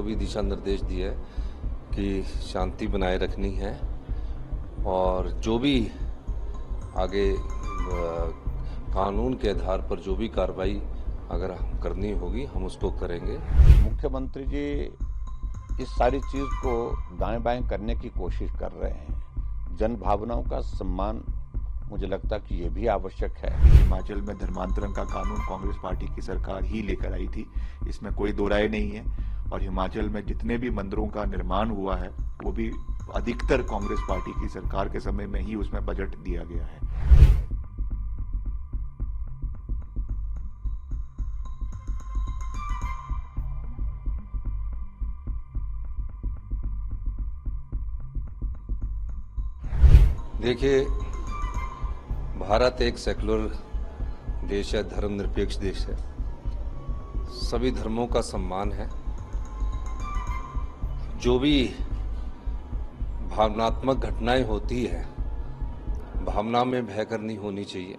को भी दिशा निर्देश दिए है कि शांति बनाए रखनी है और जो भी आगे कानून के आधार पर जो भी कार्रवाई अगर करनी होगी हम उसको करेंगे। मुख्यमंत्री जी इस सारी चीज को दाएं बाएं करने की कोशिश कर रहे हैं। जन भावनाओं का सम्मान मुझे लगता है कि ये भी आवश्यक है। हिमाचल में धर्मांतरण का कानून कांग्रेस पार्टी की सरकार ही लेकर आई थी, इसमें कोई दो राय नहीं है। और हिमाचल में जितने भी मंदिरों का निर्माण हुआ है वो भी अधिकतर कांग्रेस पार्टी की सरकार के समय में ही उसमें बजट दिया गया है। देखिए, भारत एक सेकुलर देश है, धर्मनिरपेक्ष देश है, सभी धर्मों का सम्मान है। जो भी भावनात्मक घटनाएं होती है, भावना में भय करनी होनी चाहिए।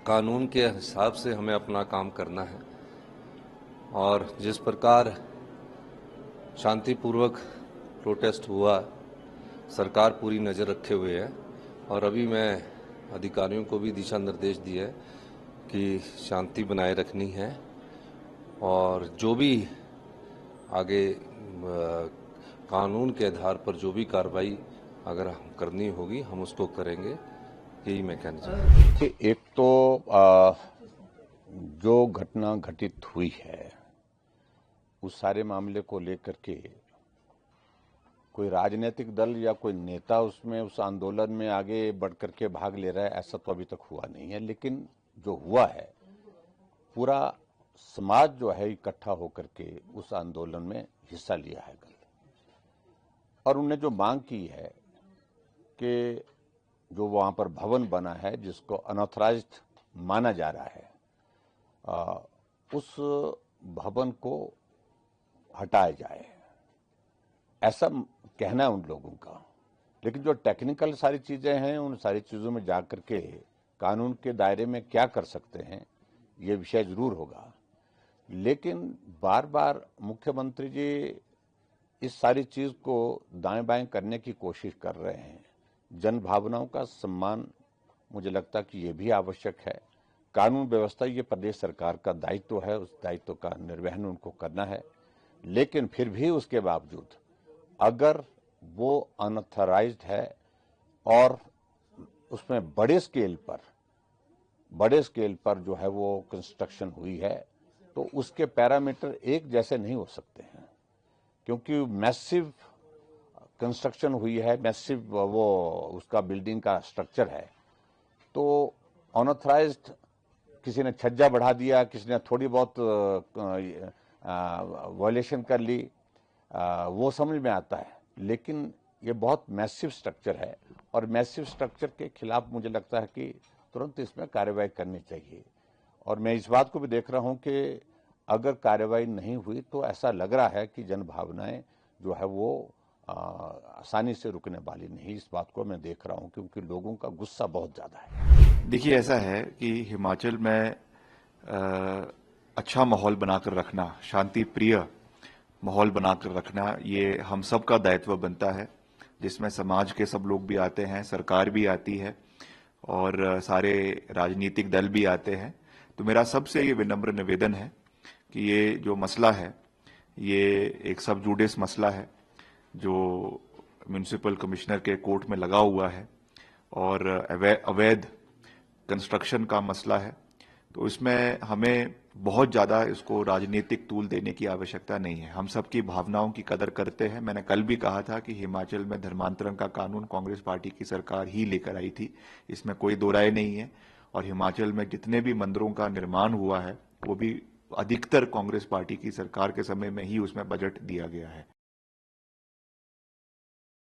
कानून के हिसाब से हमें अपना काम करना है और जिस प्रकार शांतिपूर्वक प्रोटेस्ट हुआ, सरकार पूरी नज़र रखे हुए है और अभी मैं अधिकारियों को भी दिशा निर्देश दिए है कि शांति बनाए रखनी है और जो भी आगे कानून के आधार पर जो भी कार्रवाई अगर करनी होगी हम उसको करेंगे। यही मैं कहना चाहता हूँ। एक तो जो घटना घटित हुई है उस सारे मामले को लेकर के कोई राजनीतिक दल या कोई नेता उसमें उस आंदोलन में आगे बढ़ करके भाग ले रहा है, ऐसा तो अभी तक हुआ नहीं है। लेकिन जो हुआ है, पूरा समाज जो है इकट्ठा होकर के उस आंदोलन में हिस्सा लिया है और उन्हें जो मांग की है कि जो वहां पर भवन बना है जिसको अनऑथराइज्ड माना जा रहा है, उस भवन को हटाया जाए, ऐसा कहना है उन लोगों का। लेकिन जो टेक्निकल सारी चीजें हैं, उन सारी चीजों में जाकर के कानून के दायरे में क्या कर सकते हैं ये विषय जरूर होगा। लेकिन बार बार मुख्यमंत्री जी इस सारी चीज को दाएं बाएं करने की कोशिश कर रहे हैं। जन भावनाओं का सम्मान मुझे लगता है कि ये भी आवश्यक है। कानून व्यवस्था ये प्रदेश सरकार का दायित्व है, उस दायित्व का निर्वहन उनको करना है। लेकिन फिर भी उसके बावजूद अगर वो अनऑथराइज्ड है और उसमें बड़े स्केल पर जो है वो कंस्ट्रक्शन हुई है, तो उसके पैरामीटर एक जैसे नहीं हो सकते हैं, क्योंकि मैसिव कंस्ट्रक्शन हुई है, मैसिव वो उसका बिल्डिंग का स्ट्रक्चर है। तो अनऑथराइज्ड किसी ने छज्जा बढ़ा दिया, किसी ने थोड़ी बहुत वायलेशन कर ली, वो समझ में आता है। लेकिन ये बहुत मैसिव स्ट्रक्चर है और मैसिव स्ट्रक्चर के खिलाफ मुझे लगता है कि तुरंत इसमें कार्रवाई करनी चाहिए। और मैं इस बात को भी देख रहा हूं कि अगर कार्रवाई नहीं हुई तो ऐसा लग रहा है कि जन भावनाएं जो है वो आसानी से रुकने वाली नहीं। इस बात को मैं देख रहा हूं क्योंकि लोगों का गुस्सा बहुत ज्यादा है। देखिए, ऐसा है कि हिमाचल में अच्छा माहौल बनाकर रखना, शांति प्रिय माहौल बनाकर रखना, ये हम सब का दायित्व बनता है, जिसमें समाज के सब लोग भी आते हैं, सरकार भी आती है और सारे राजनीतिक दल भी आते हैं। तो मेरा सबसे ये विनम्र निवेदन है कि ये जो मसला है ये एक सब जुडिस मसला है जो म्यूनिसिपल कमिश्नर के कोर्ट में लगा हुआ है और अवैध कंस्ट्रक्शन का मसला है। तो इसमें हमें बहुत ज़्यादा इसको राजनीतिक तूल देने की आवश्यकता नहीं है। हम सबकी भावनाओं की कदर करते हैं। मैंने कल भी कहा था कि हिमाचल में धर्मांतरण का कानून कांग्रेस पार्टी की सरकार ही लेकर आई थी, इसमें कोई दो राय नहीं है। और हिमाचल में जितने भी मंदिरों का निर्माण हुआ है वो भी अधिकतर कांग्रेस पार्टी की सरकार के समय में ही उसमें बजट दिया गया है।